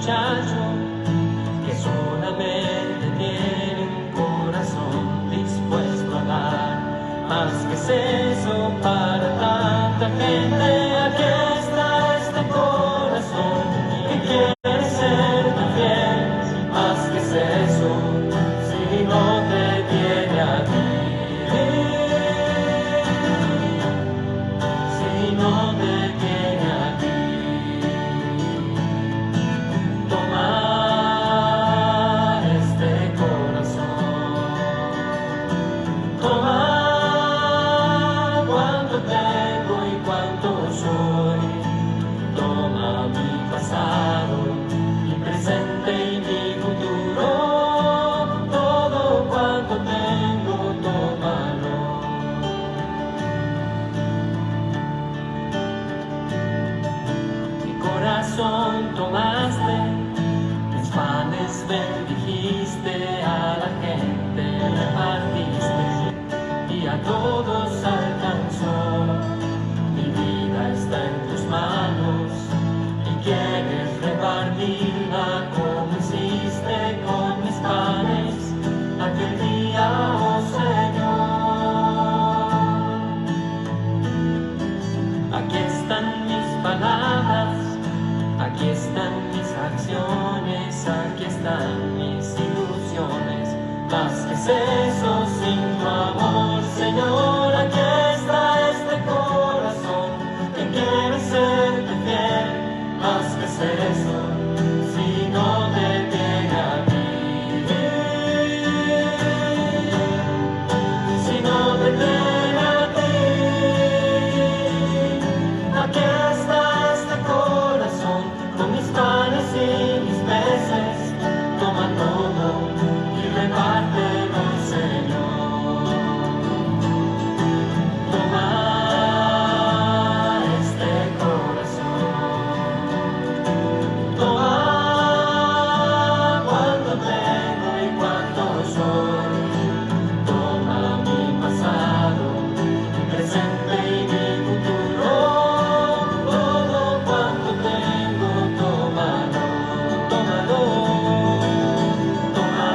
muchacho que solamente tiene un corazón dispuesto a dar. Más que es eso para tanta gente. Aquí está este corazón que quiere serte fiel. Más que es eso, si no te tiene a ti. Si no te tiene a ti. Toma este corazón. Toma cuánto tengo y cuánto soy. Toma mi pasado, mi presente y mi futuro. Todo cuanto tengo, tómalo. Mi corazón tomaste, mis panes bendijiste, a la gente repartiste y a todos alcanzó. Mi vida está en tus manos y quieres repartirla como hiciste con mis panes aquel día, oh Señor. Aquí están mis palabras, aquí están mis acciones, aquí están mis ilusiones. Más que es eso sin tu amor, Señor. Aquí está este corazón que quiere serte fiel. Más que es eso, si no te tiene a ti. Si no te tiene a ti. Aquí está este corazón con mis panes y mis peces. Toma todo y repártelo, Señor. Toma este corazón. Toma cuánto tengo y cuánto soy. Toma mi pasado, mi presente y mi futuro. Todo cuanto tengo, tómalo, tómalo. Toma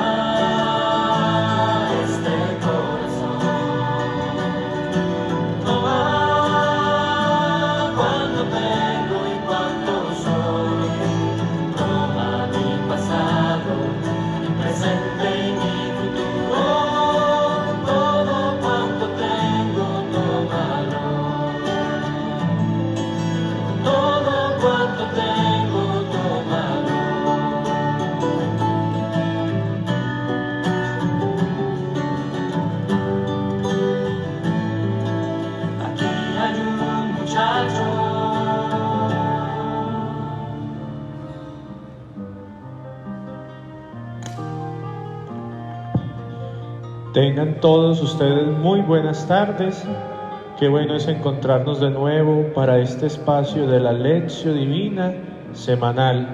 este corazón. Toma cuánto tengo y cuánto soy. Toma mi pasado, mi presente y mi futuro. Todo cuanto tengo, tómalo. Todo cuanto tengo, tómalo. Aquí hay un muchacho. Tengan todos ustedes muy buenas tardes. Qué bueno es encontrarnos de nuevo para este espacio de la Lectio Divina semanal.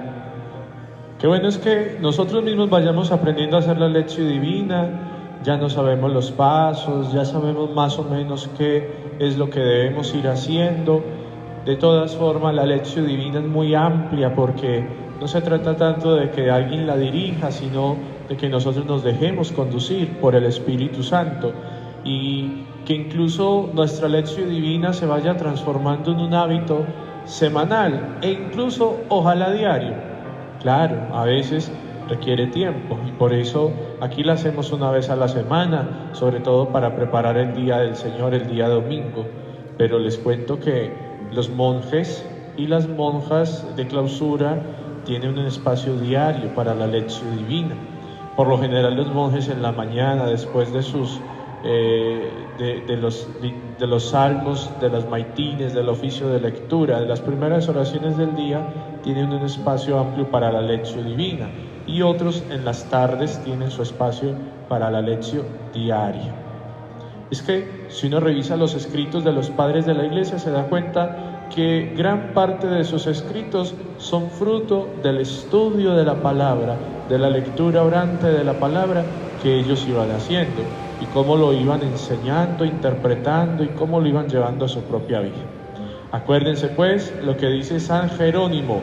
Qué bueno es que nosotros mismos vayamos aprendiendo a hacer la Lectio Divina. Ya no sabemos los pasos, ya sabemos más o menos qué es lo que debemos ir haciendo. De todas formas, la Lectio Divina es muy amplia porque no se trata tanto de que alguien la dirija, sino de que nosotros nos dejemos conducir por el Espíritu Santo y que incluso nuestra Lectio Divina se vaya transformando en un hábito semanal e incluso ojalá diario. Claro, a veces requiere tiempo y por eso aquí la hacemos una vez a la semana, sobre todo para preparar el día del Señor, el día domingo. Pero les cuento que los monjes y las monjas de clausura tienen un espacio diario para la Lectio Divina. Por lo general los monjes en la mañana, después de sus de los salmos, de las maitines, del oficio de lectura, de las primeras oraciones del día, tienen un espacio amplio para la Lectio Divina, y otros en las tardes tienen su espacio para la Lectio diaria. Es que si uno revisa los escritos de los padres de la Iglesia se da cuenta que gran parte de sus escritos son fruto del estudio de la palabra, de la lectura orante de la palabra que ellos iban haciendo y cómo lo iban enseñando, interpretando y cómo lo iban llevando a su propia vida. Acuérdense pues lo que dice San Jerónimo: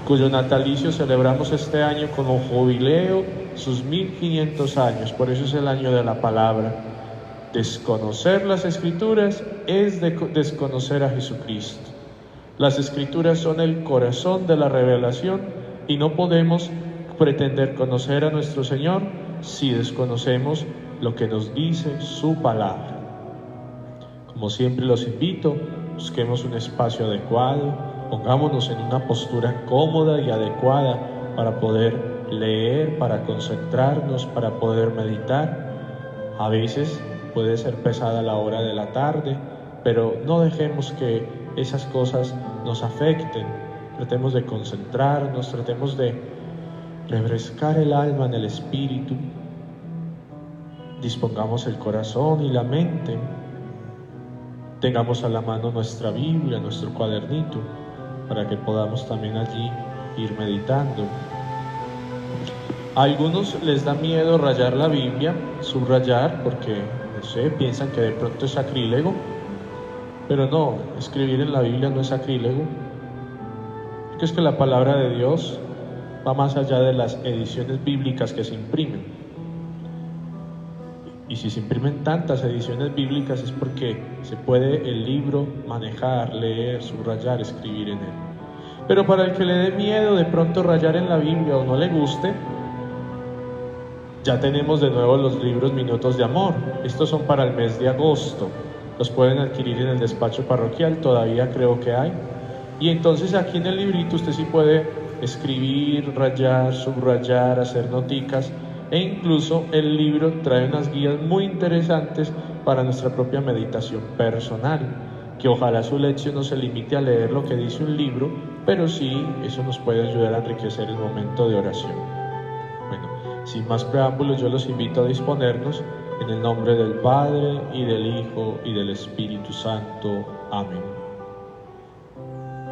cuyo natalicio celebramos este año como jubileo, sus 1500 años, por eso es el año de la palabra. Desconocer las Escrituras es desconocer a Jesucristo. Las Escrituras son el corazón de la revelación y no podemos pretender conocer a nuestro Señor si desconocemos lo que nos dice su palabra. Como siempre los invito, busquemos un espacio adecuado, pongámonos en una postura cómoda y adecuada para poder leer, para concentrarnos, para poder meditar. A veces puede ser pesada la hora de la tarde, pero no dejemos que esas cosas nos afecten. Tratemos de concentrarnos, tratemos de refrescar el alma en el espíritu. Dispongamos el corazón y la mente. Tengamos a la mano nuestra Biblia, nuestro cuadernito, para que podamos también allí ir meditando. A algunos les da miedo rayar la Biblia, subrayar, porque, no sé, piensan que de pronto es sacrílego, pero no, escribir en la Biblia no es sacrílego, porque es que la palabra de Dios va más allá de las ediciones bíblicas que se imprimen. Y si se imprimen tantas ediciones bíblicas es porque se puede el libro manejar, leer, subrayar, escribir en él. Pero para el que le dé miedo de pronto rayar en la Biblia o no le guste, ya tenemos de nuevo los libros Minutos de Amor. Estos son para el mes de agosto. Los pueden adquirir en el despacho parroquial, todavía creo que hay. Y entonces aquí en el librito usted sí puede escribir, rayar, subrayar, hacer noticas. E incluso el libro trae unas guías muy interesantes para nuestra propia meditación personal, que ojalá su lección no se limite a leer lo que dice un libro, pero sí eso nos puede ayudar a enriquecer el momento de oración. Bueno, sin más preámbulos, yo los invito a disponernos en el nombre del Padre, y del Hijo, y del Espíritu Santo. Amén.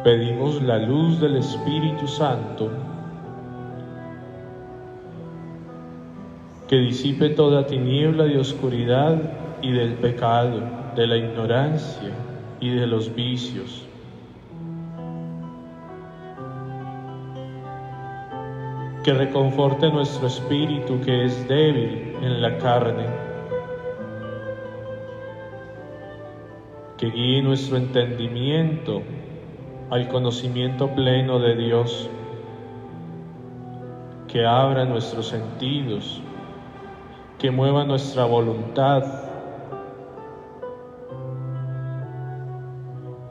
Pedimos la luz del Espíritu Santo, que disipe toda tiniebla de oscuridad y del pecado, de la ignorancia y de los vicios. Que reconforte nuestro espíritu que es débil en la carne. Que guíe nuestro entendimiento al conocimiento pleno de Dios. Que abra nuestros sentidos, que mueva nuestra voluntad,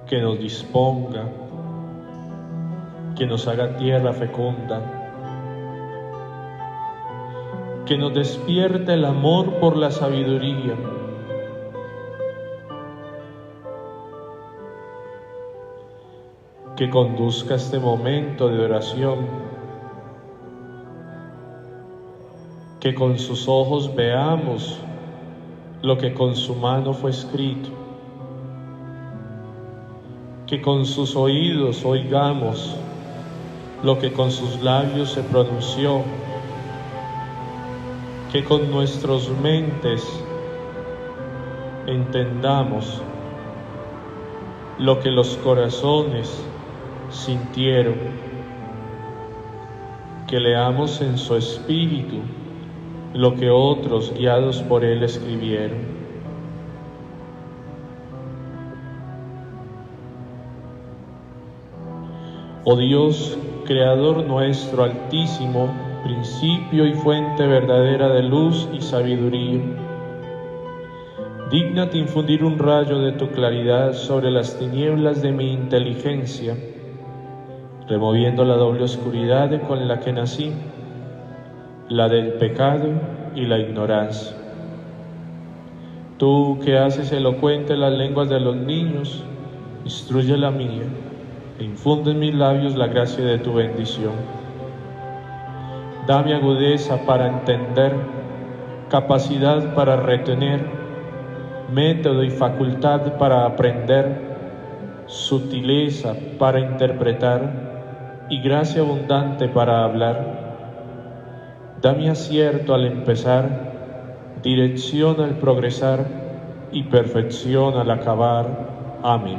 que nos disponga, que nos haga tierra fecunda, que nos despierte el amor por la sabiduría, que conduzca este momento de oración, que con sus ojos veamos lo que con su mano fue escrito, que con sus oídos oigamos lo que con sus labios se pronunció, que con nuestras mentes entendamos lo que los corazones sintieron, que leamos en su espíritu lo que otros guiados por él escribieron. Oh Dios, Creador nuestro altísimo, principio y fuente verdadera de luz y sabiduría, dígnate infundir un rayo de tu claridad sobre las tinieblas de mi inteligencia, removiendo la doble oscuridad con la que nací, la del pecado y la ignorancia. Tú que haces elocuente las lenguas de los niños, instruye la mía e infunde en mis labios la gracia de tu bendición. Dame agudeza para entender, capacidad para retener, método y facultad para aprender, sutileza para interpretar y gracia abundante para hablar. Dame acierto al empezar, dirección al progresar y perfección al acabar. Amén.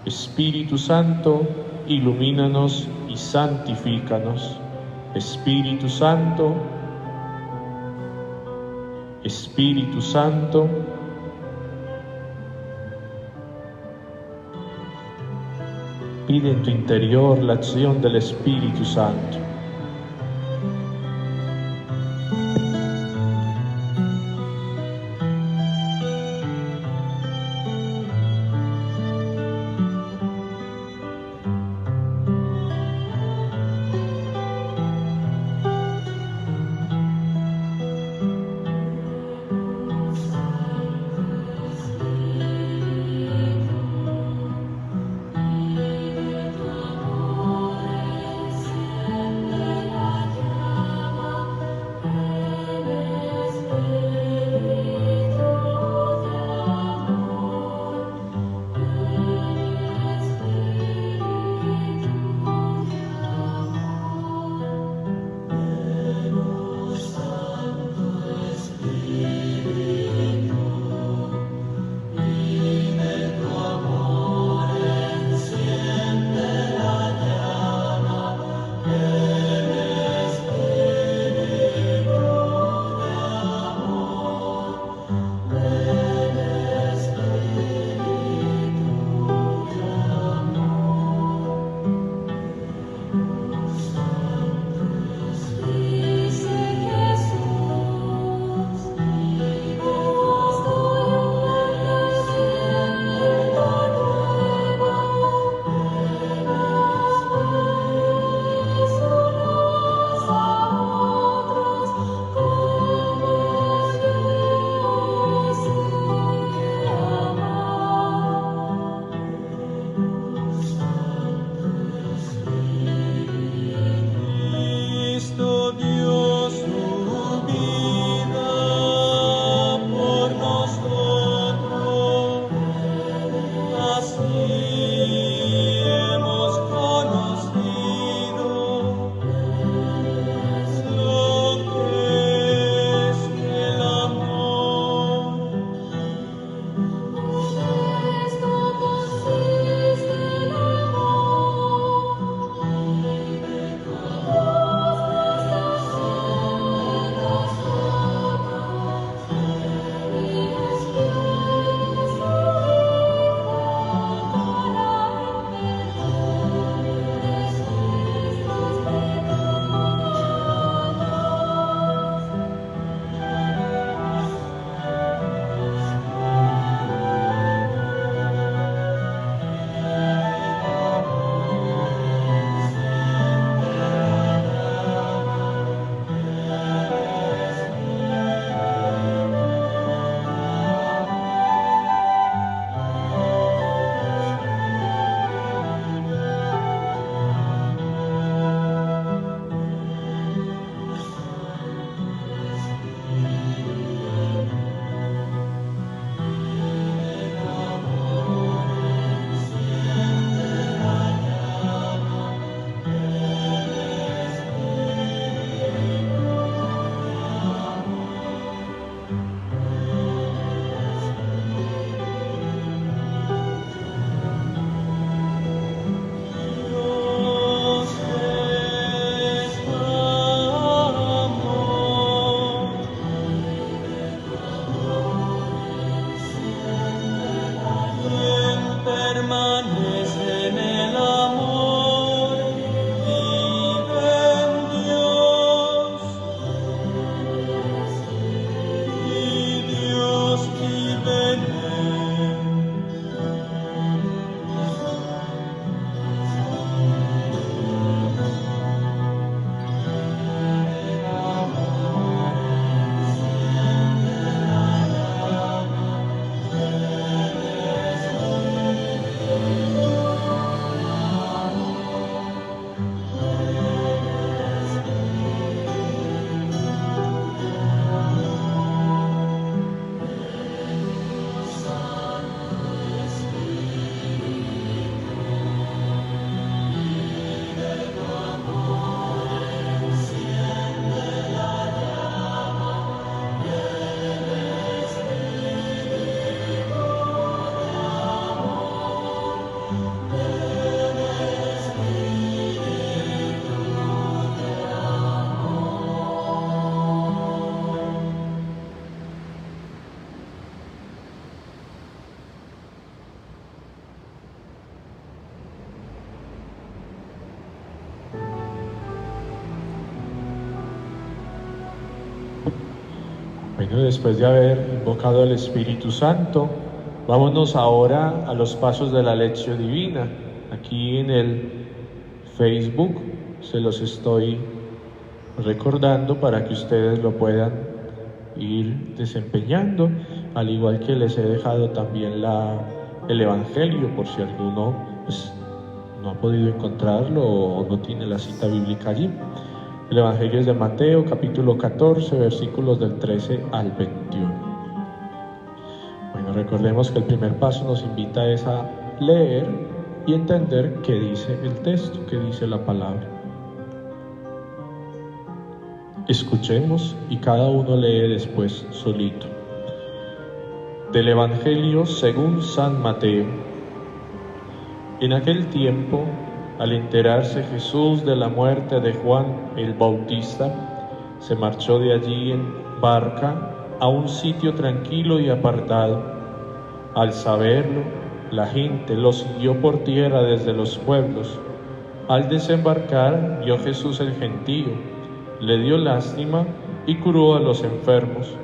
Espíritu Santo, ilumínanos y santifícanos. Espíritu Santo, Espíritu Santo, pide en tu interior la acción del Espíritu Santo. Bueno, después de haber invocado al Espíritu Santo, vámonos ahora a los pasos de la Lectio Divina. Aquí en el Facebook se los estoy recordando para que ustedes lo puedan ir desempeñando, al igual que les he dejado también el Evangelio, por si alguno no ha podido encontrarlo o no tiene la cita bíblica allí. El Evangelio es de Mateo, capítulo 14, versículos del 13 al 21. Bueno, recordemos que el primer paso nos invita es a leer y entender qué dice el texto, qué dice la palabra. Escuchemos y cada uno lee después solito. Del Evangelio según San Mateo. En aquel tiempo, al enterarse Jesús de la muerte de Juan el Bautista, se marchó de allí en barca a un sitio tranquilo y apartado. Al saberlo, la gente lo siguió por tierra desde los pueblos. Al desembarcar, vio Jesús el gentío, le dio lástima y curó a los enfermos.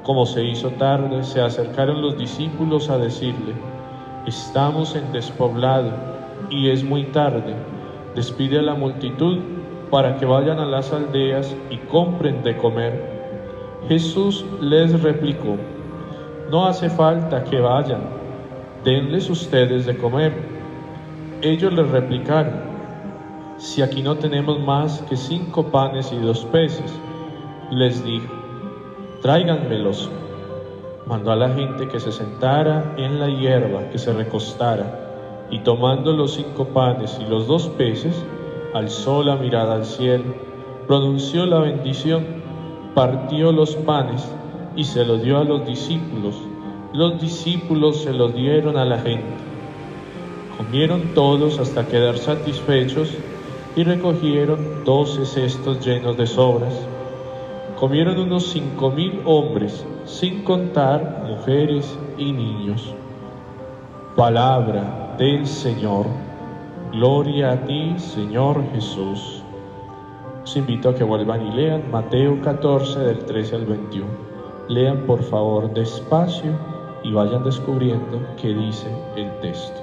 Como se hizo tarde, se acercaron los discípulos a decirle: estamos en despoblado y es muy tarde. Despide a la multitud para que vayan a las aldeas y compren de comer. Jesús les replicó: no hace falta que vayan, denles ustedes de comer. Ellos les replicaron: si aquí no tenemos más que 5 panes y 2 peces. Les dijo: tráiganmelos. Mandó a la gente que se sentara en la hierba, que se recostara, y tomando los 5 panes y los 2 peces, alzó la mirada al cielo, pronunció la bendición, partió los panes y se los dio a los discípulos. Los discípulos se los dieron a la gente. Comieron todos hasta quedar satisfechos y recogieron 12 cestos llenos de sobras. Comieron unos 5,000 hombres, sin contar mujeres y niños. Palabra del Señor. Gloria a ti, Señor Jesús. Os invito a que vuelvan y lean Mateo 14, del 13 al 21. Lean por favor despacio y vayan descubriendo qué dice el texto.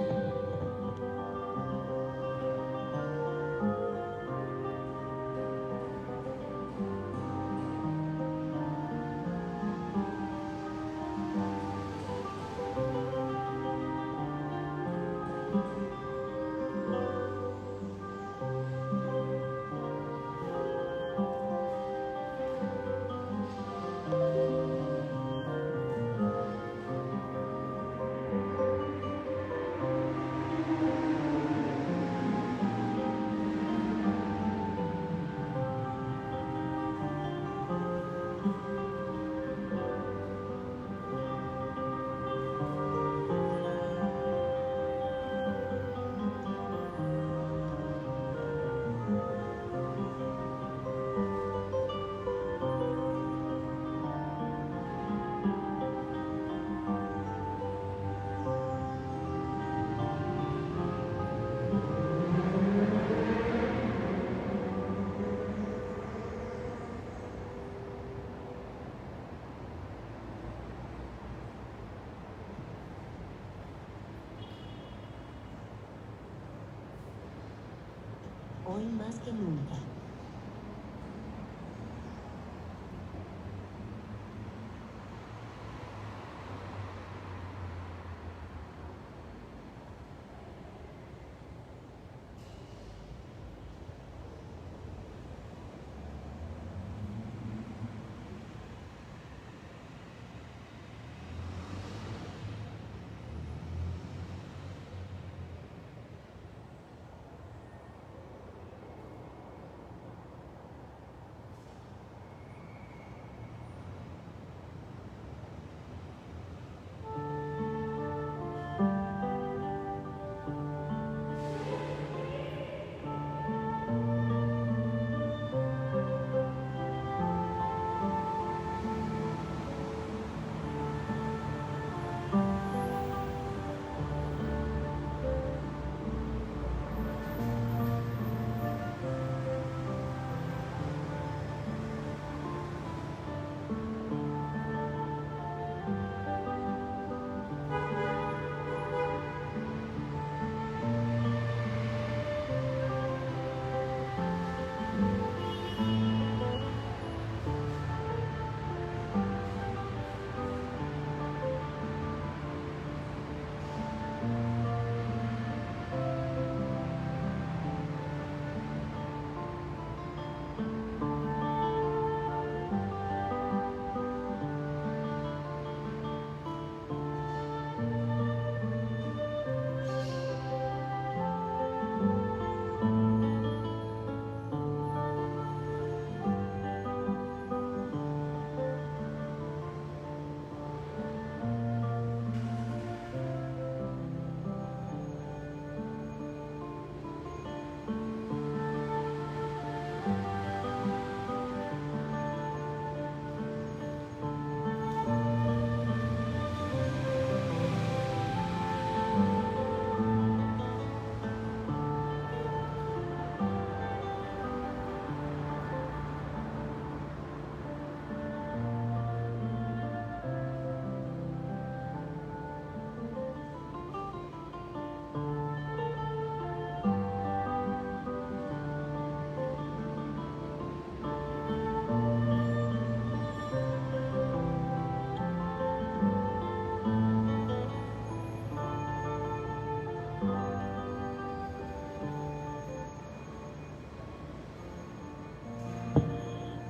Hoy más que nunca.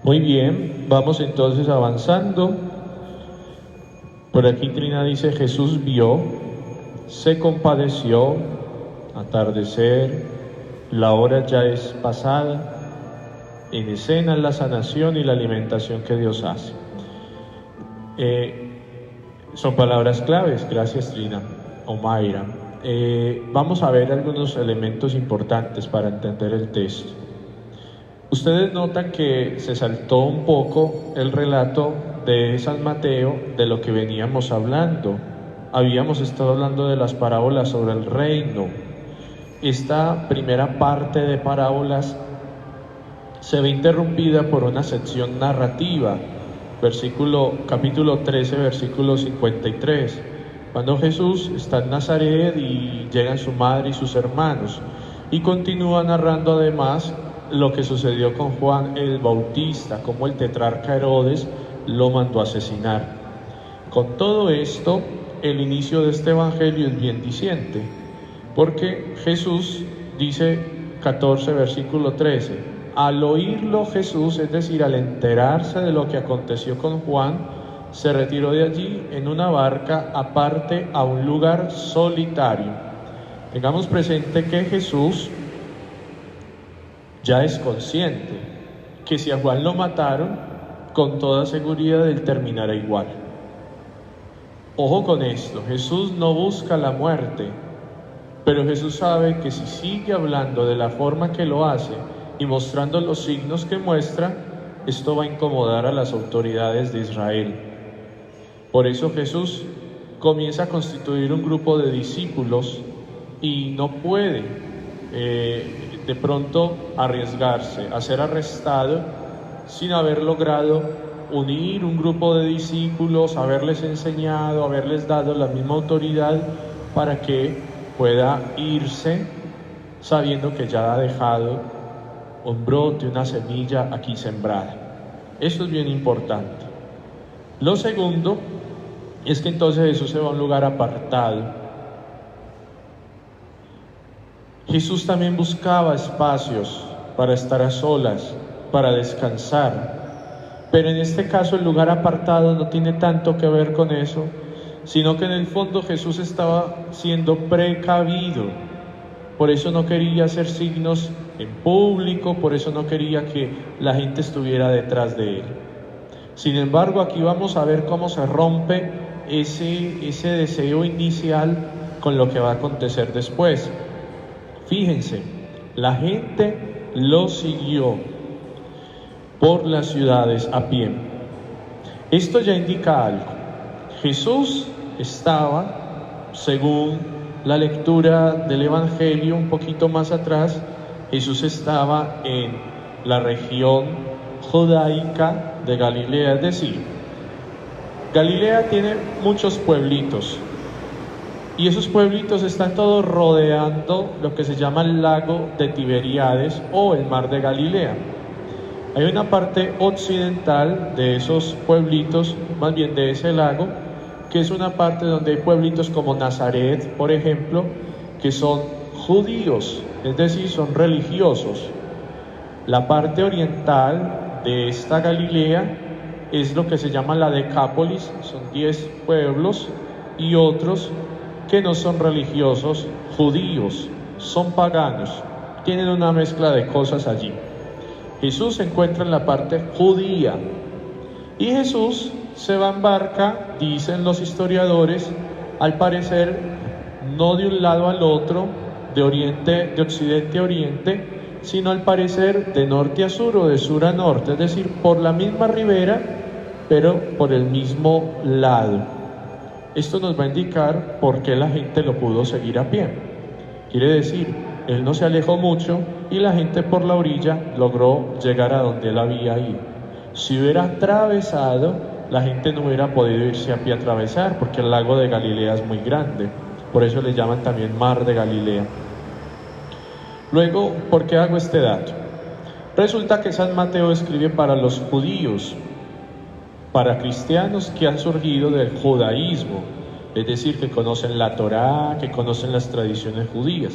Muy bien, vamos entonces avanzando. Por aquí Trina dice: Jesús vio, se compadeció, atardecer, la hora ya es pasada, en escena la sanación y la alimentación que Dios hace. Son palabras claves, gracias Trina o Mayra. Vamos a ver algunos elementos importantes para entender el texto. Ustedes notan que se saltó un poco el relato de San Mateo de lo que veníamos hablando. Habíamos estado hablando de las parábolas sobre el reino. Esta primera parte de parábolas se ve interrumpida por una sección narrativa, capítulo 13, versículo 53, cuando Jesús está en Nazaret y llegan su madre y sus hermanos, y continúa narrando además lo que sucedió con Juan el Bautista, cómo el tetrarca Herodes lo mandó a asesinar. Con todo esto, el inicio de este evangelio es bien diciente, porque Jesús dice 14, versículo 13, al oírlo Jesús, es decir, al enterarse de lo que aconteció con Juan, se retiró de allí en una barca aparte a un lugar solitario. Tengamos presente que Jesús ya es consciente que si a Juan lo mataron, con toda seguridad él terminará igual. Ojo con esto, Jesús no busca la muerte, pero Jesús sabe que si sigue hablando de la forma que lo hace y mostrando los signos que muestra, esto va a incomodar a las autoridades de Israel. Por eso Jesús comienza a constituir un grupo de discípulos y no puede de pronto arriesgarse a ser arrestado sin haber logrado unir un grupo de discípulos, haberles enseñado, haberles dado la misma autoridad para que pueda irse sabiendo que ya ha dejado un brote, una semilla aquí sembrada. Esto es bien importante. Lo segundo es que entonces Jesús se va a un lugar apartado. Jesús también buscaba espacios para estar a solas, para descansar. Pero en este caso el lugar apartado no tiene tanto que ver con eso, sino que en el fondo Jesús estaba siendo precavido. Por eso no quería hacer signos en público, por eso no quería que la gente estuviera detrás de él. Sin embargo, aquí vamos a ver cómo se rompe ese deseo inicial con lo que va a acontecer después. Fíjense, la gente lo siguió por las ciudades a pie. Esto ya indica algo. Jesús estaba, según la lectura del Evangelio un poquito más atrás, Jesús estaba en la región judaica de Galilea, es decir, Galilea tiene muchos pueblitos y esos pueblitos están todos rodeando lo que se llama el lago de Tiberíades o el mar de Galilea. Hay una parte occidental de esos pueblitos, más bien de ese lago, que es una parte donde hay pueblitos como Nazaret, por ejemplo, que son judíos, es decir, son religiosos. La parte oriental de esta Galilea es lo que se llama la Decápolis, son 10 pueblos, y otros que no son religiosos, judíos, son paganos, tienen una mezcla de cosas allí. Jesús se encuentra en la parte judía y Jesús se va en barca, dicen los historiadores, al parecer no de un lado al otro, de occidente a oriente, sino al parecer de norte a sur o de sur a norte, es decir, por la misma ribera, pero por el mismo lado. Esto nos va a indicar por qué la gente lo pudo seguir a pie. Quiere decir, él no se alejó mucho y la gente por la orilla logró llegar a donde él había ido. Si hubiera atravesado, la gente no hubiera podido irse a pie a atravesar, porque el lago de Galilea es muy grande. Por eso le llaman también mar de Galilea. Luego, ¿por qué hago este dato? Resulta que San Mateo escribe para los judíos, para cristianos que han surgido del judaísmo, es decir, que conocen la Torá, que conocen las tradiciones judías.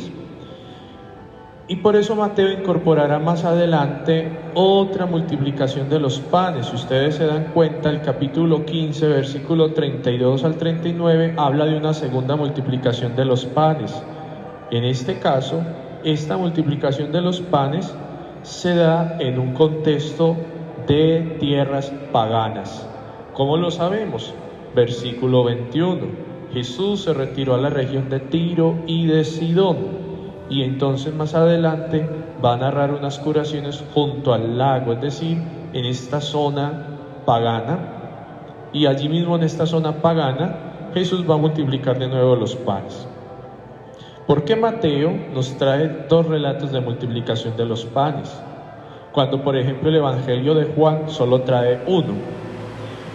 Y por eso Mateo incorporará más adelante otra multiplicación de los panes. Si ustedes se dan cuenta, el capítulo 15, versículo 32 al 39, habla de una segunda multiplicación de los panes. En este caso, esta multiplicación de los panes se da en un contexto de tierras paganas. ¿Cómo lo sabemos? Versículo 21. Jesús se retiró a la región de Tiro y de Sidón. Y entonces más adelante va a narrar unas curaciones junto al lago, es decir, en esta zona pagana. Y allí mismo en esta zona pagana, Jesús va a multiplicar de nuevo los panes. ¿Por qué Mateo nos trae dos relatos de multiplicación de los panes? Cuando, por ejemplo, el Evangelio de Juan solo trae uno.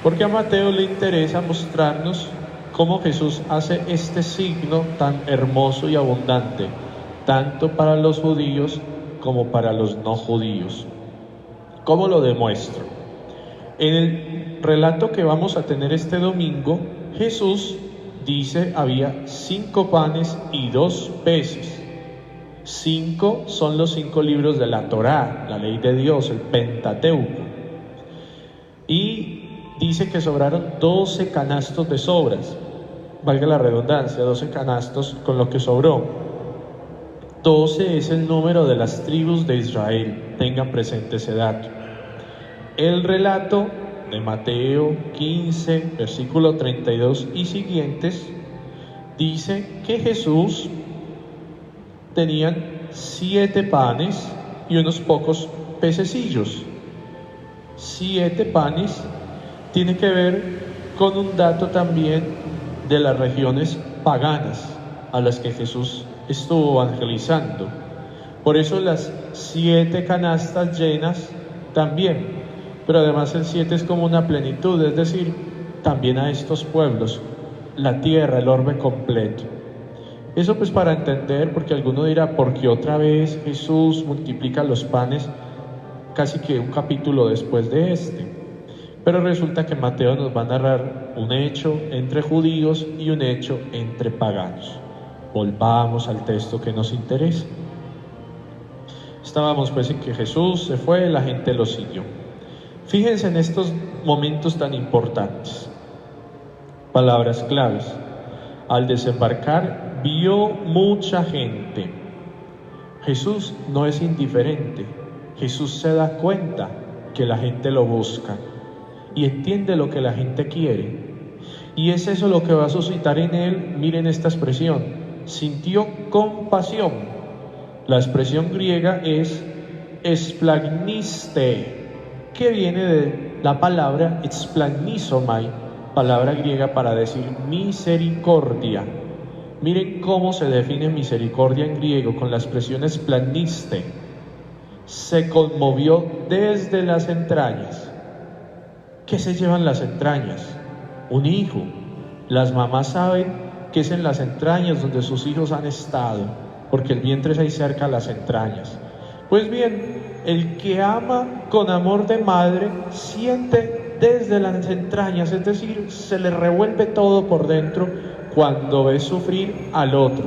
Porque a Mateo le interesa mostrarnos cómo Jesús hace este signo tan hermoso y abundante, tanto para los judíos como para los no judíos. ¿Cómo lo demuestro? En el relato que vamos a tener este domingo, Jesús dice había 5 panes y 2 peces. 5 son los 5 libros de la Torá, la ley de Dios, el Pentateuco. Y dice que sobraron 12 canastos de sobras, valga la redundancia, 12 canastos con lo que sobró. 12 es el número de las tribus de Israel, tengan presente ese dato. El relato de Mateo 15, versículo 32 y siguientes, dice que Jesús tenían 7 panes y unos pocos pececillos. 7 panes tiene que ver con un dato también de las regiones paganas a las que Jesús estuvo evangelizando. Por eso las 7 canastas llenas también, pero además el 7 es como una plenitud, es decir, también a estos pueblos, la tierra, el orbe completo. Eso pues para entender, porque alguno dirá, ¿por qué otra vez Jesús multiplica los panes casi que un capítulo después de este? Pero resulta que Mateo nos va a narrar un hecho entre judíos y un hecho entre paganos. Volvamos al texto que nos interesa. Estábamos pues en que Jesús se fue, la gente lo siguió. Fíjense en estos momentos tan importantes. Palabras claves. Al desembarcar, vio mucha gente. Jesús no es indiferente. Jesús se da cuenta que la gente lo busca y entiende lo que la gente quiere. Y es eso lo que va a suscitar en él, miren esta expresión, sintió compasión. La expresión griega es esplagniste, que viene de la palabra esplagnisomai, palabra griega para decir misericordia. Miren cómo se define misericordia en griego con la expresión esplagniste. Se conmovió desde las entrañas. ¿Qué se llevan las entrañas? Un hijo. Las mamás saben que es en las entrañas donde sus hijos han estado, porque el vientre es ahí cerca a las entrañas. Pues bien, el que ama con amor de madre siente desde las entrañas, es decir, se le revuelve todo por dentro cuando ve sufrir al otro.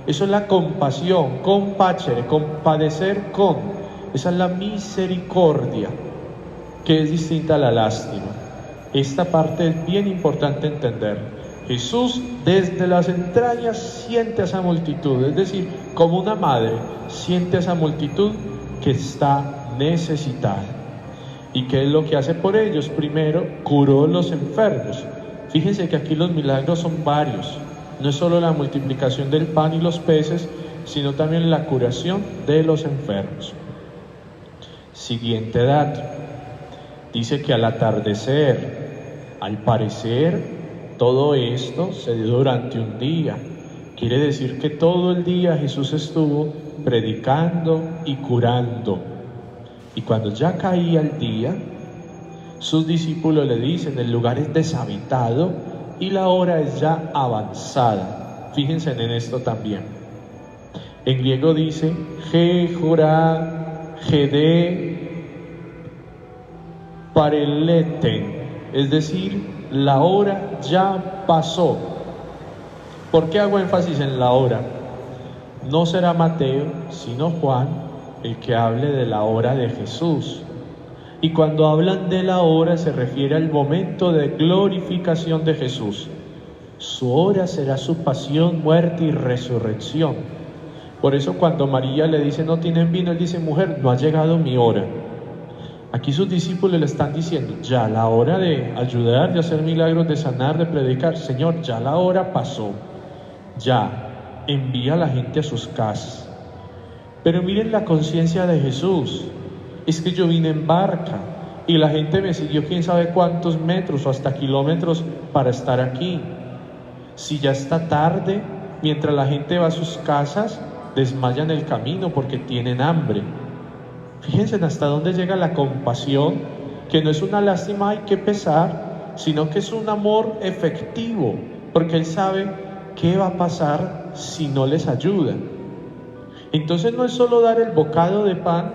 Eso es la compasión, compacere, compadecer con. Esa es la misericordia, que es distinta a la lástima. Esta parte es bien importante entender. Jesús desde las entrañas siente a esa multitud, es decir, como una madre siente a esa multitud que está necesitada. ¿Y qué es lo que hace por ellos? Primero, curó los enfermos. Fíjense que aquí los milagros son varios. No es solo la multiplicación del pan y los peces, sino también la curación de los enfermos. Siguiente dato. Dice que al atardecer, al parecer, todo esto se dio durante un día. Quiere decir que todo el día Jesús estuvo predicando y curando. Y cuando ya caía el día, sus discípulos le dicen, el lugar es deshabitado y la hora es ya avanzada. Fíjense en esto también. En griego dice, Ge, Jorá, Gede, Pareleten, es decir, la hora ya pasó. ¿Por qué hago énfasis en la hora? no será Mateo, sino Juan, el que hable de la hora de Jesús. Y cuando hablan de la hora se refiere al momento de glorificación de Jesús. Su hora será su pasión, muerte y resurrección. Por eso cuando María le dice no tienen vino, él dice mujer, no ha llegado mi hora. Aquí sus discípulos le están diciendo ya la hora de ayudar, de hacer milagros, de sanar, de predicar. Señor, ya la hora pasó. Ya, envía a la gente a sus casas. Pero miren la conciencia de Jesús. Es que yo vine en barca y la gente me siguió quién sabe cuántos metros o hasta kilómetros para estar aquí. Si ya está tarde, mientras la gente va a sus casas, desmayan el camino porque tienen hambre. Fíjense hasta dónde llega la compasión, que no es una lástima, hay que pesar, sino que es un amor efectivo, porque Él sabe qué va a pasar si no les ayuda. Entonces no es solo dar el bocado de pan,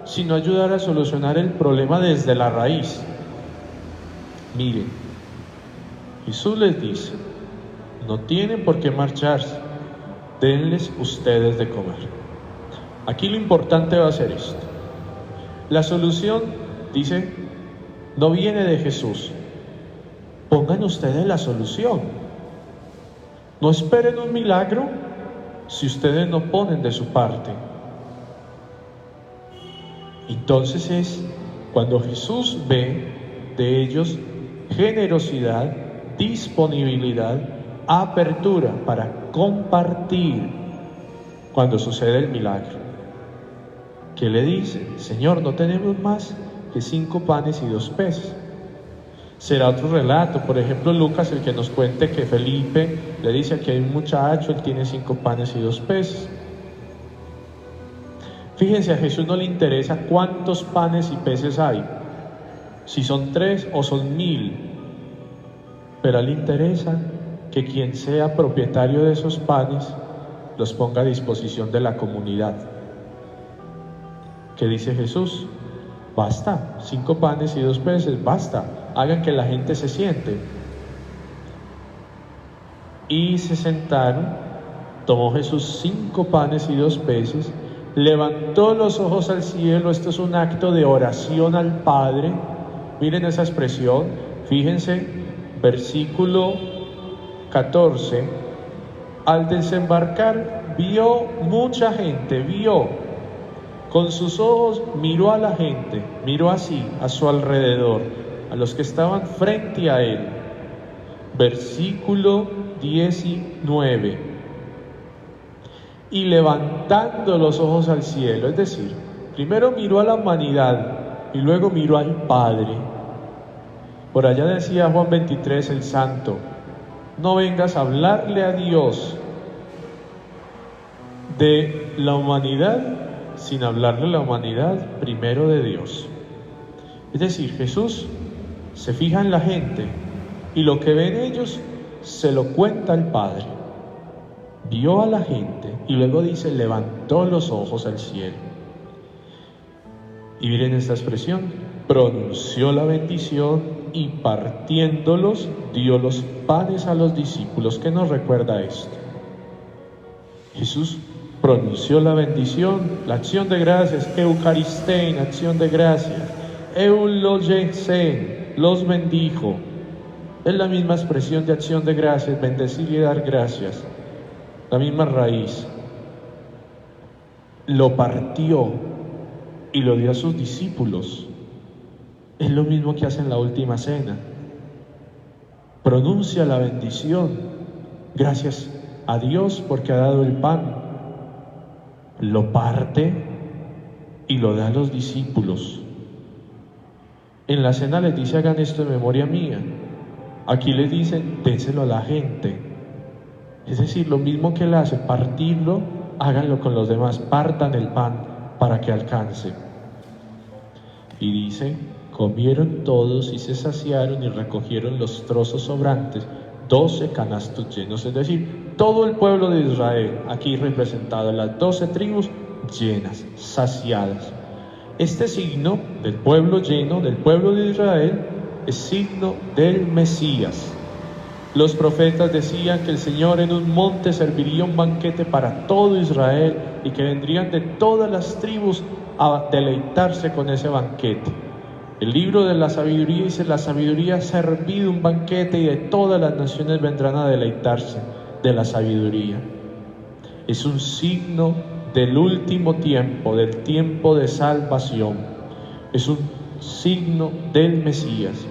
sino ayudar a solucionar el problema desde la raíz. Miren, Jesús les dice, no tienen por qué marcharse, denles ustedes de comer. Aquí lo importante va a ser esto. La solución, dice, no viene de Jesús. Pongan ustedes la solución. No esperen un milagro si ustedes no ponen de su parte. Entonces es cuando Jesús ve de ellos generosidad, disponibilidad, apertura para compartir cuando sucede el milagro. ¿Qué le dice? Señor, no tenemos más que 5 panes y 2 peces. Será otro relato, por ejemplo Lucas, el que nos cuente que Felipe le dice que hay un muchacho, él tiene 5 panes y 2 peces. Fíjense, a Jesús no le interesa cuántos panes y peces hay, si son 3 o son 1000, pero a él le interesa que quien sea propietario de esos panes los ponga a disposición de la comunidad. ¿Qué dice Jesús? Basta, 5 panes y 2 peces, basta, hagan que la gente se siente. Y se sentaron, tomó Jesús 5 panes y 2 peces, levantó los ojos al cielo. Esto es un acto de oración al Padre. Miren esa expresión, fíjense, versículo 14. Al desembarcar vio mucha gente, con sus ojos miró a la gente, miró así a su alrededor, a los que estaban frente a él. Versículo 19. Y levantando los ojos al cielo, es decir, primero miró a la humanidad y luego miró al Padre. Por allá decía Juan 23, el santo, no vengas a hablarle a Dios de la humanidad sin hablarle a la humanidad primero de Dios. Es decir, Jesús se fija en la gente y lo que ven ellos se lo cuenta al Padre. Vio a la gente y luego dice, levantó los ojos al cielo. Y miren esta expresión, pronunció la bendición y partiéndolos dio los panes a los discípulos. ¿Qué nos recuerda esto? Jesús pronunció la bendición, la acción de gracias, Eucaristein, acción de gracias, Eulogensen, los bendijo. Es la misma expresión de acción de gracias, bendecir y dar gracias, la misma raíz. Lo partió y lo dio a sus discípulos. Es lo mismo que hace en la última cena. Pronuncia la bendición, gracias a Dios porque ha dado el pan. Lo parte y lo da a los discípulos. En la cena les dice, hagan esto en memoria mía. Aquí les dicen, déselo a la gente. Es decir, lo mismo que él hace, partirlo, háganlo con los demás, partan el pan para que alcance. Y dice, comieron todos y se saciaron y recogieron los trozos sobrantes, 12 canastos llenos, es decir, todo el pueblo de Israel, aquí representado, las 12 tribus llenas, saciadas. Este signo del pueblo lleno, del pueblo de Israel, es signo del Mesías. Los profetas decían que el Señor en un monte serviría un banquete para todo Israel y que vendrían de todas las tribus a deleitarse con ese banquete. El libro de la sabiduría dice: la sabiduría ha servido un banquete y de todas las naciones vendrán a deleitarse de la sabiduría. Es un signo del último tiempo, del tiempo de salvación. Es un signo del Mesías.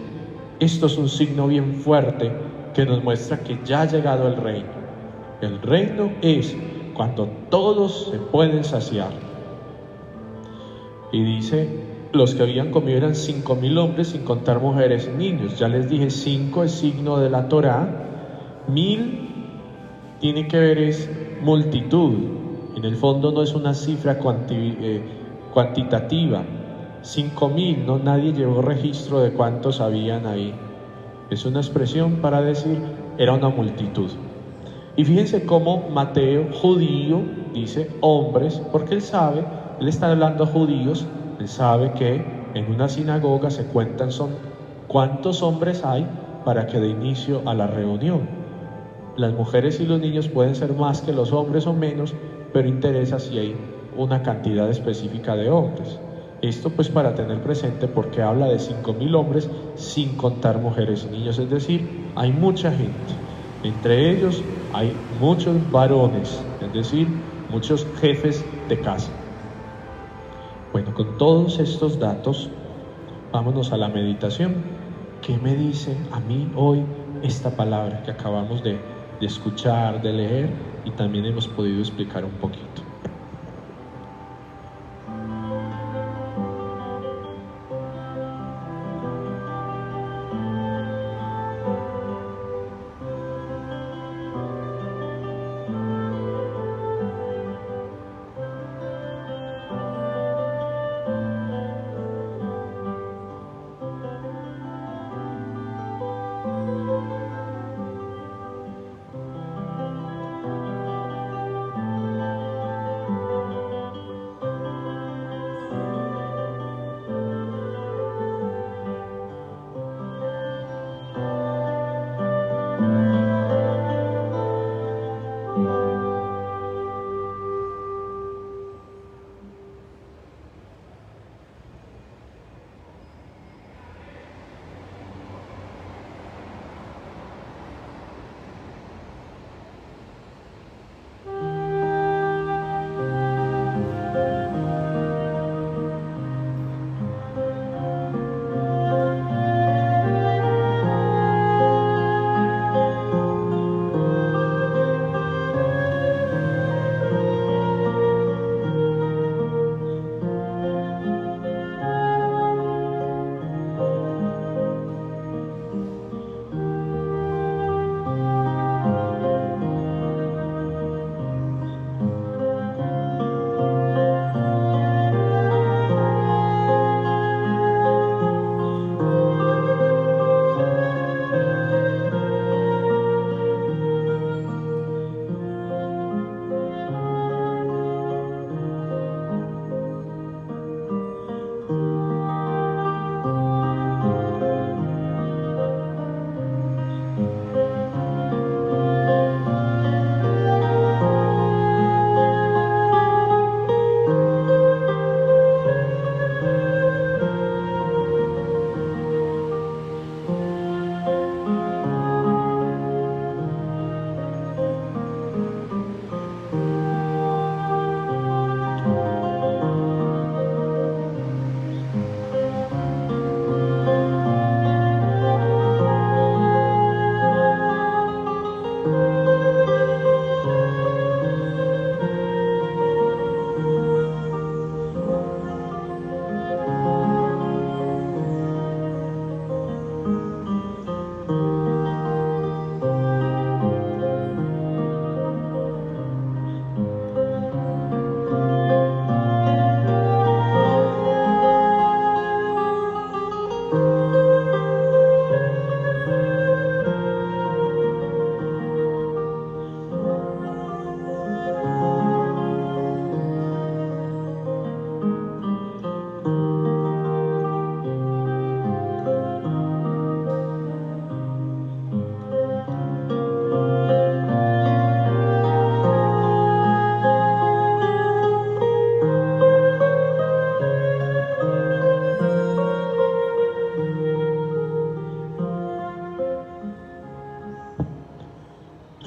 Esto es un signo bien fuerte que nos muestra que ya ha llegado el reino. El reino es cuando todos se pueden saciar. Y dice, los que habían comido eran 5.000 hombres, sin contar mujeres y niños. Ya les dije, 5 es signo de la Torá, 1.000 tiene que ver es multitud. En el fondo no es una cifra cuantitativa. 5.000, no, nadie llevó registro de cuántos habían ahí. Es una expresión para decir, era una multitud. Y fíjense cómo Mateo, judío, dice hombres, porque él sabe, él está hablando a judíos, él sabe que en una sinagoga se cuentan cuántos hombres hay para que dé inicio a la reunión. Las mujeres y los niños pueden ser más que los hombres o menos, pero interesa si hay una cantidad específica de hombres. Esto pues para tener presente, porque habla de 5.000 hombres sin contar mujeres y niños, es decir, hay mucha gente. Entre ellos hay muchos varones, es decir, muchos jefes de casa. Bueno, con todos estos datos, vámonos a la meditación. ¿Qué me dice a mí hoy esta palabra que acabamos de escuchar, de leer y también hemos podido explicar un poquito?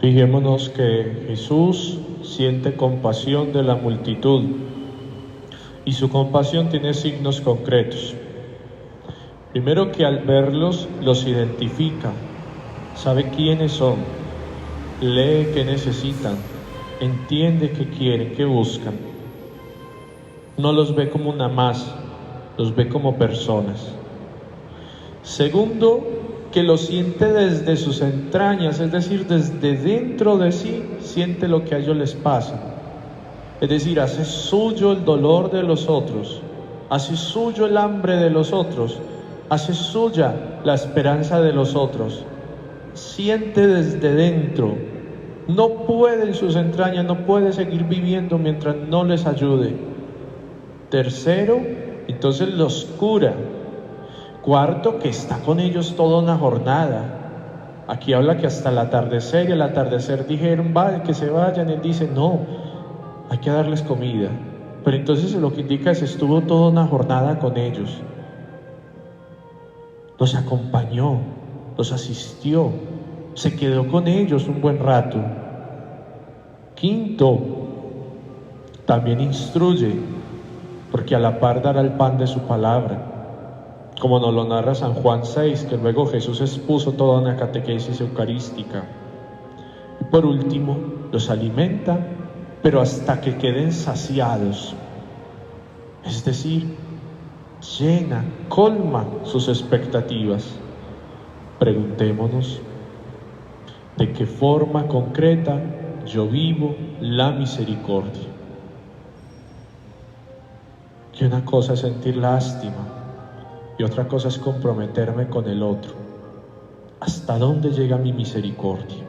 Fijémonos que Jesús siente compasión de la multitud y su compasión tiene signos concretos. Primero, que al verlos los identifica, sabe quiénes son, lee qué necesitan, entiende qué quieren, qué buscan. No los ve como una masa, los ve como personas. Segundo, que lo siente desde sus entrañas, es decir, desde dentro de sí, siente lo que a ellos les pasa. Es decir, hace suyo el dolor de los otros, hace suyo el hambre de los otros, hace suya la esperanza de los otros. Siente desde dentro, no puede en sus entrañas, no puede seguir viviendo mientras no les ayude. Tercero, entonces los cura. Cuarto, que está con ellos toda una jornada. Aquí habla que hasta el atardecer, y al atardecer dijeron, que se vayan. Él dice, no, hay que darles comida. Pero entonces lo que indica es, estuvo toda una jornada con ellos. Los acompañó, los asistió, se quedó con ellos un buen rato. Quinto, también instruye, porque a la par dará el pan de su palabra, como nos lo narra San Juan 6, que luego Jesús expuso toda una catequesis eucarística. Y por último, los alimenta, pero hasta que queden saciados. Es decir, llena, colma sus expectativas. Preguntémonos, ¿de qué forma concreta yo vivo la misericordia? Que una cosa es sentir lástima y otra cosa es comprometerme con el otro. ¿Hasta dónde llega mi misericordia?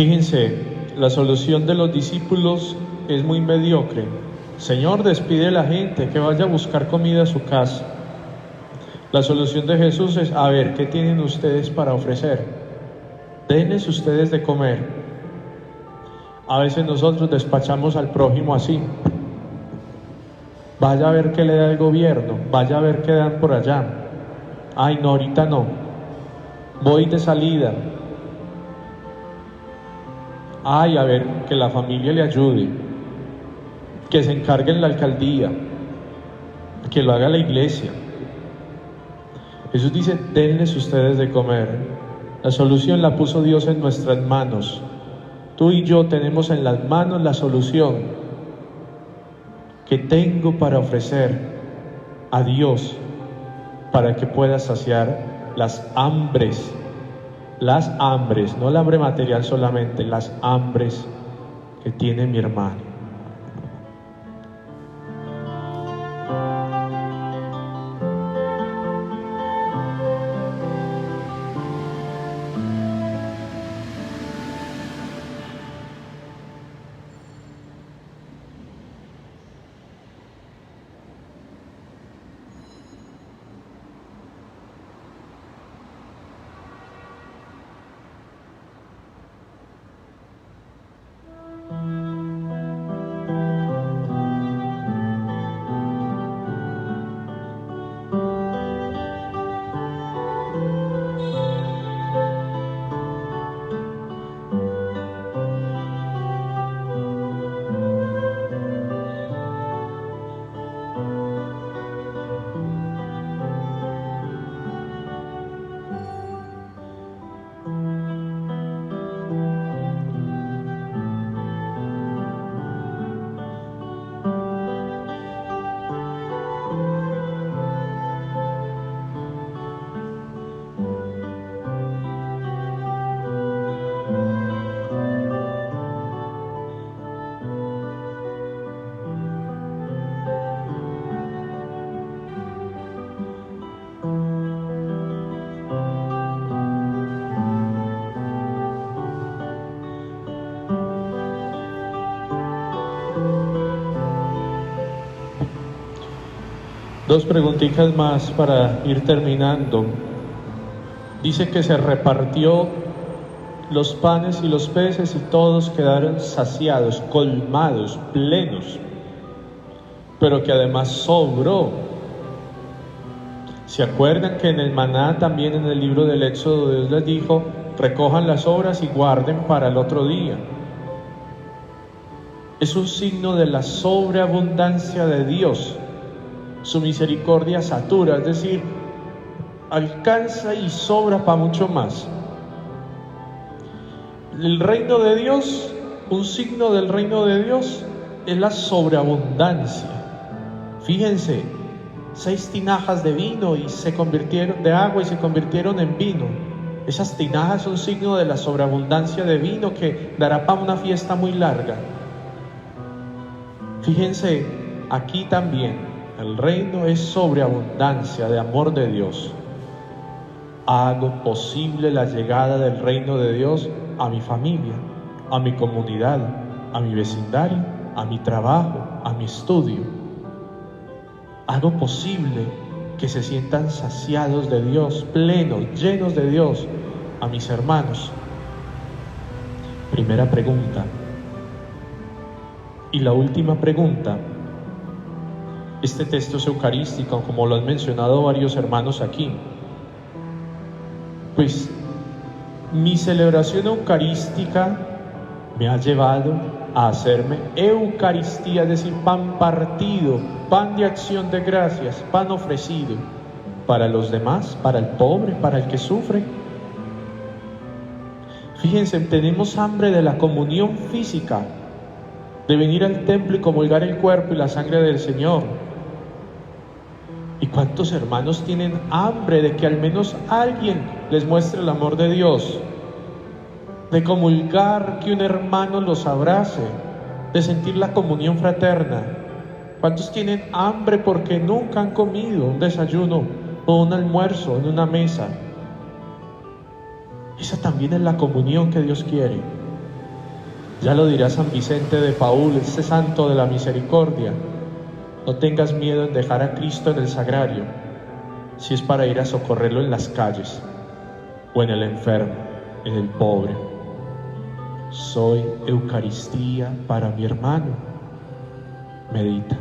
Fíjense, la solución de los discípulos es muy mediocre. Señor, despide a la gente, que vaya a buscar comida a su casa. La solución de Jesús es, a ver, ¿qué tienen ustedes para ofrecer? Denles ustedes de comer. A veces nosotros despachamos al prójimo así. Vaya a ver qué le da el gobierno, vaya a ver qué dan por allá. Ay, no, ahorita no. Voy de salida. Ay, a ver, que la familia le ayude, que se encargue en la alcaldía, que lo haga la iglesia. Jesús dice, denles ustedes de comer. La solución la puso Dios en nuestras manos. Tú y yo tenemos en las manos la solución que tengo para ofrecer a Dios. para que puedas saciar las hambres, no el hambre material solamente, las hambres que tiene mi hermano. Dos preguntitas más para ir terminando. Dice que se repartió los panes y los peces y todos quedaron saciados, colmados, plenos, pero que además sobró. ¿Se acuerdan que en el maná, también en el libro del Éxodo, Dios les dijo: recojan las sobras y guarden para el otro día? Es un signo de la sobreabundancia de Dios. Su misericordia satura, es decir, alcanza y sobra para mucho más. El reino de Dios, un signo del reino de Dios, es la sobreabundancia. Fíjense, 6 tinajas de vino y se convirtieron de agua y se convirtieron en vino. Esas tinajas son signo de la sobreabundancia de vino que dará para una fiesta muy larga. Fíjense, aquí también el reino es sobreabundancia de amor de Dios. Hago posible la llegada del reino de Dios a mi familia, a mi comunidad, a mi vecindario, a mi trabajo, a mi estudio. Hago posible que se sientan saciados de Dios, plenos, llenos de Dios, a mis hermanos. Primera pregunta. Y la última pregunta. Este texto es eucarístico, como lo han mencionado varios hermanos aquí. Pues mi celebración eucarística me ha llevado a hacerme Eucaristía, es decir, pan partido, pan de acción de gracias, pan ofrecido para los demás, para el pobre, para el que sufre. Fíjense, tenemos hambre de la comunión física, de venir al templo y comulgar el cuerpo y la sangre del Señor. ¿Y cuántos hermanos tienen hambre de que al menos alguien les muestre el amor de Dios? De comulgar, que un hermano los abrace, de sentir la comunión fraterna. ¿Cuántos tienen hambre porque nunca han comido un desayuno o un almuerzo en una mesa? Esa también es la comunión que Dios quiere. Ya lo dirá San Vicente de Paúl, ese santo de la misericordia. No tengas miedo en dejar a Cristo en el sagrario, si es para ir a socorrerlo en las calles, o en el enfermo, en el pobre. Soy Eucaristía para mi hermano. Medita.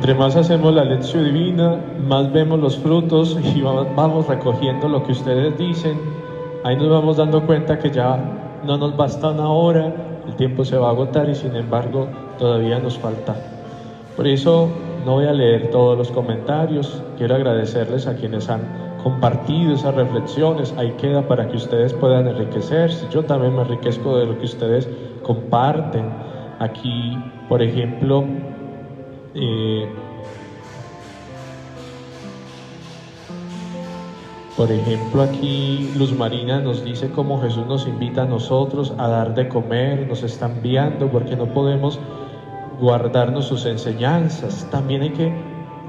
Entre más hacemos la lección divina, más vemos los frutos y vamos recogiendo lo que ustedes dicen. Ahí nos vamos dando cuenta que ya no nos basta una hora, el tiempo se va a agotar y sin embargo todavía nos falta. Por eso no voy a leer todos los comentarios, quiero agradecerles a quienes han compartido esas reflexiones, ahí queda para que ustedes puedan enriquecerse. Yo también me enriquezco de lo que ustedes comparten. Aquí, por ejemplo, aquí Luz Marina nos dice cómo Jesús nos invita a nosotros a dar de comer, nos está enviando porque no podemos guardarnos sus enseñanzas. También hay que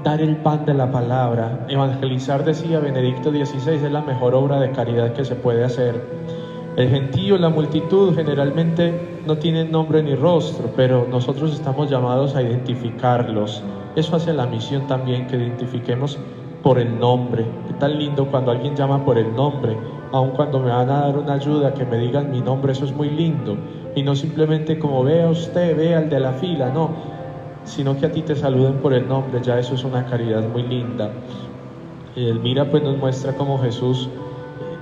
dar el pan de la palabra. Evangelizar, decía Benedicto XVI, es la mejor obra de caridad que se puede hacer. El gentío, la multitud, generalmente no tienen nombre ni rostro, pero nosotros estamos llamados a identificarlos. Eso hace la misión también, que identifiquemos por el nombre. Qué tan lindo cuando alguien llama por el nombre, aun cuando me van a dar una ayuda, que me digan mi nombre, eso es muy lindo. Y no simplemente como vea usted, vea el de la fila, no, sino que a ti te saluden por el nombre, ya eso es una caridad muy linda. Elmira pues nos muestra cómo Jesús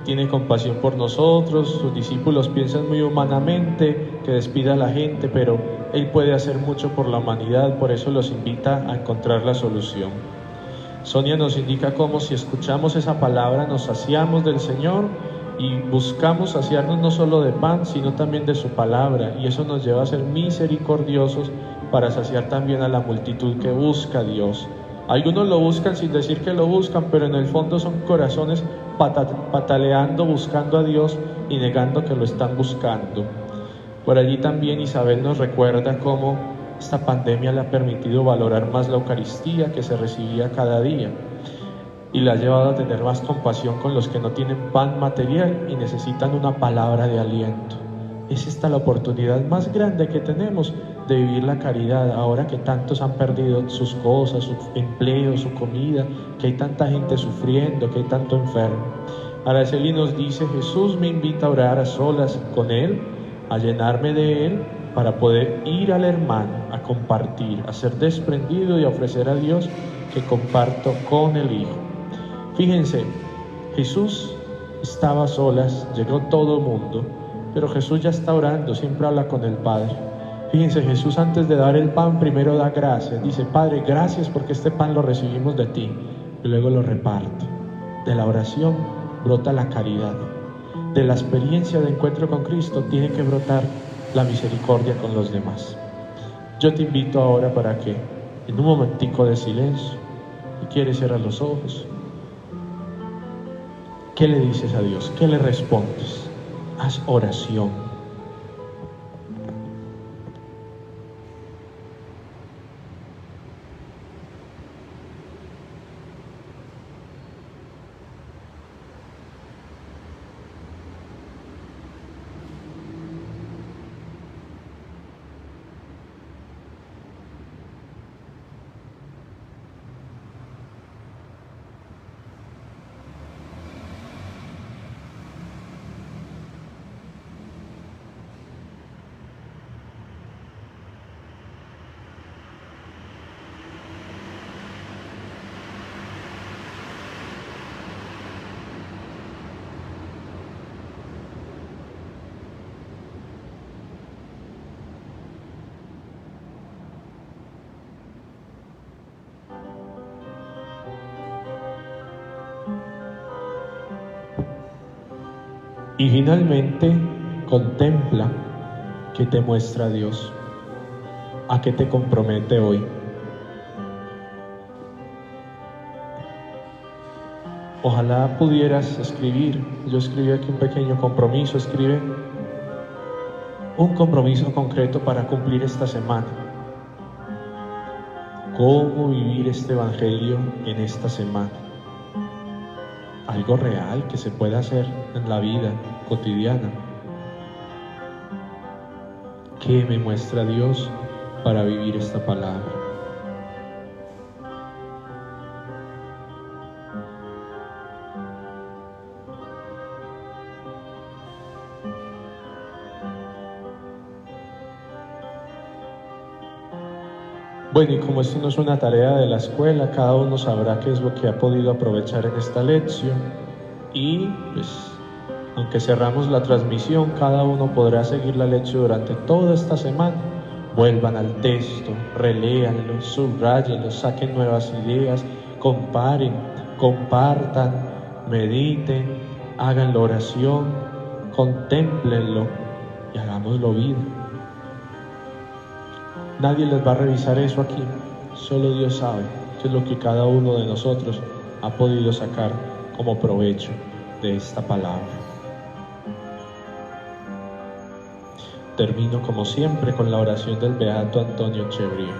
tiene compasión por nosotros, sus discípulos piensan muy humanamente que despida a la gente, pero Él puede hacer mucho por la humanidad, por eso los invita a encontrar la solución. Sonia nos indica cómo si escuchamos esa palabra nos saciamos del Señor y buscamos saciarnos no solo de pan, sino también de su palabra, y eso nos lleva a ser misericordiosos para saciar también a la multitud que busca a Dios. Algunos lo buscan sin decir que lo buscan, pero en el fondo son corazones pataleando, buscando a Dios y negando que lo están buscando. Por allí también Isabel nos recuerda cómo esta pandemia le ha permitido valorar más la Eucaristía que se recibía cada día y la ha llevado a tener más compasión con los que no tienen pan material y necesitan una palabra de aliento. Es esta la oportunidad más grande que tenemos de vivir la caridad, ahora que tantos han perdido sus cosas, su empleo, su comida, que hay tanta gente sufriendo, que hay tanto enfermo. Araceli nos dice: Jesús me invita a orar a solas con Él, a llenarme de Él, para poder ir al hermano, a compartir, a ser desprendido y a ofrecer a Dios que comparto con el Hijo. Fíjense, Jesús estaba a solas, llegó todo el mundo, pero Jesús ya está orando, siempre habla con el Padre. Fíjense, Jesús antes de dar el pan primero da gracias, dice: Padre, gracias porque este pan lo recibimos de ti, y luego lo reparte. De la oración brota la caridad, de la experiencia de encuentro con Cristo tiene que brotar la misericordia con los demás. Yo te invito ahora para que en un momentico de silencio, si quieres cierra los ojos. ¿Qué le dices a Dios? ¿Qué le respondes? Haz oración. Y finalmente, contempla qué te muestra Dios, a qué te compromete hoy. Ojalá pudieras escribir, yo escribí aquí un pequeño compromiso, escribe un compromiso concreto para cumplir esta semana. ¿Cómo vivir este evangelio en esta semana? Algo real que se pueda hacer en la vida cotidiana. ¿Qué me muestra Dios para vivir esta palabra? Bueno, y como esto no es una tarea de la escuela, cada uno sabrá qué es lo que ha podido aprovechar en esta lección. Y pues, aunque cerramos la transmisión, cada uno podrá seguir la lección durante toda esta semana. Vuelvan al texto, reléanlo, subrayenlo, saquen nuevas ideas, comparen, compartan, mediten, hagan la oración, contémplenlo y hagámoslo vida. Nadie les va a revisar eso aquí, solo Dios sabe qué es lo que cada uno de nosotros ha podido sacar como provecho de esta palabra. Termino como siempre con la oración del beato Antonio Echeverría.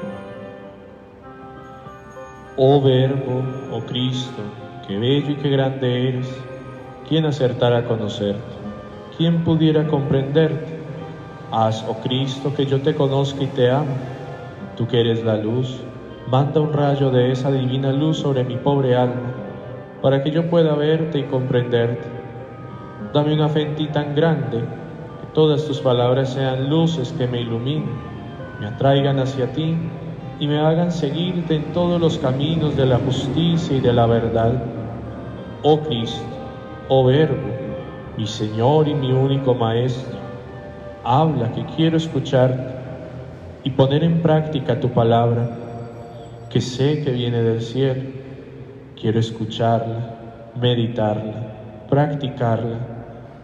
Oh Verbo, oh Cristo, qué bello y qué grande eres, ¿quién acertará a conocerte? ¿Quién pudiera comprenderte? Haz, oh Cristo, que yo te conozca y te amo. Tú que eres la luz, manda un rayo de esa divina luz sobre mi pobre alma, para que yo pueda verte y comprenderte. Dame una fe en ti tan grande, que todas tus palabras sean luces que me iluminen, me atraigan hacia ti y me hagan seguirte en todos los caminos de la justicia y de la verdad. Oh Cristo, oh Verbo, mi Señor y mi único Maestro, habla, que quiero escucharte y poner en práctica tu palabra, que sé que viene del cielo. Quiero escucharla, meditarla, practicarla,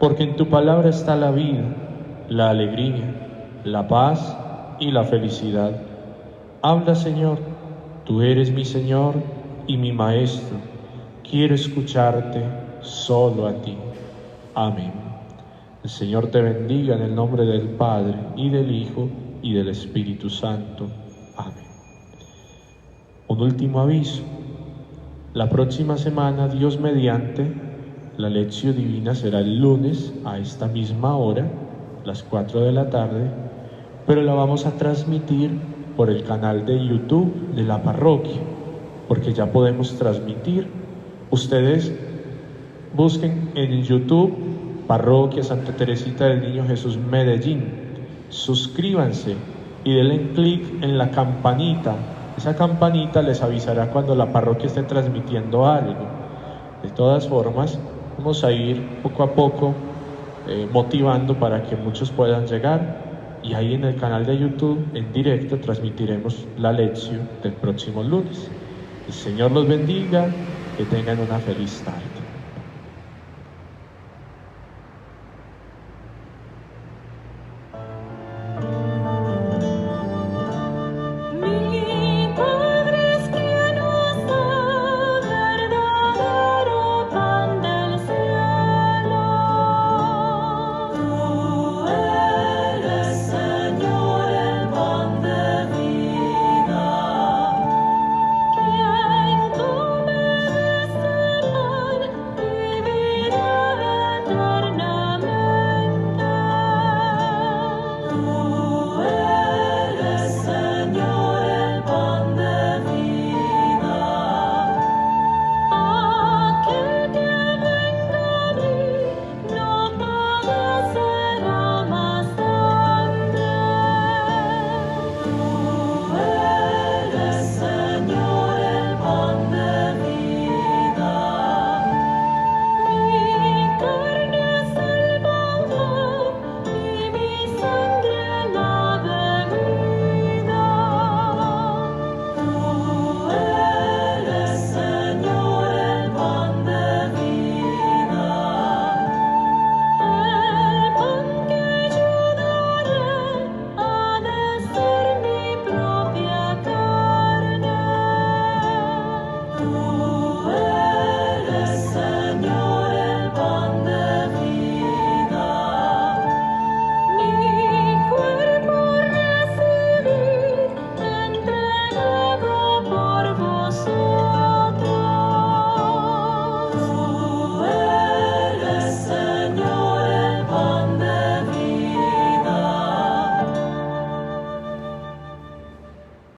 porque en tu palabra está la vida, la alegría, la paz y la felicidad. Habla, Señor, tú eres mi Señor y mi Maestro. Quiero escucharte solo a ti. Amén. El Señor te bendiga en el nombre del Padre, y del Hijo, y del Espíritu Santo. Amén. Un último aviso. La próxima semana, Dios mediante, la lección divina será el lunes a esta misma hora, las 4 de la tarde, pero la vamos a transmitir por el canal de YouTube de la parroquia, porque ya podemos transmitir. Ustedes busquen en YouTube Parroquia Santa Teresita del Niño Jesús Medellín, suscríbanse y denle clic en la campanita. Esa campanita les avisará cuando la parroquia esté transmitiendo algo. De todas formas, vamos a ir poco a poco motivando para que muchos puedan llegar, y ahí en el canal de YouTube en directo transmitiremos la lección del próximo lunes. El Señor los bendiga, que tengan una feliz tarde.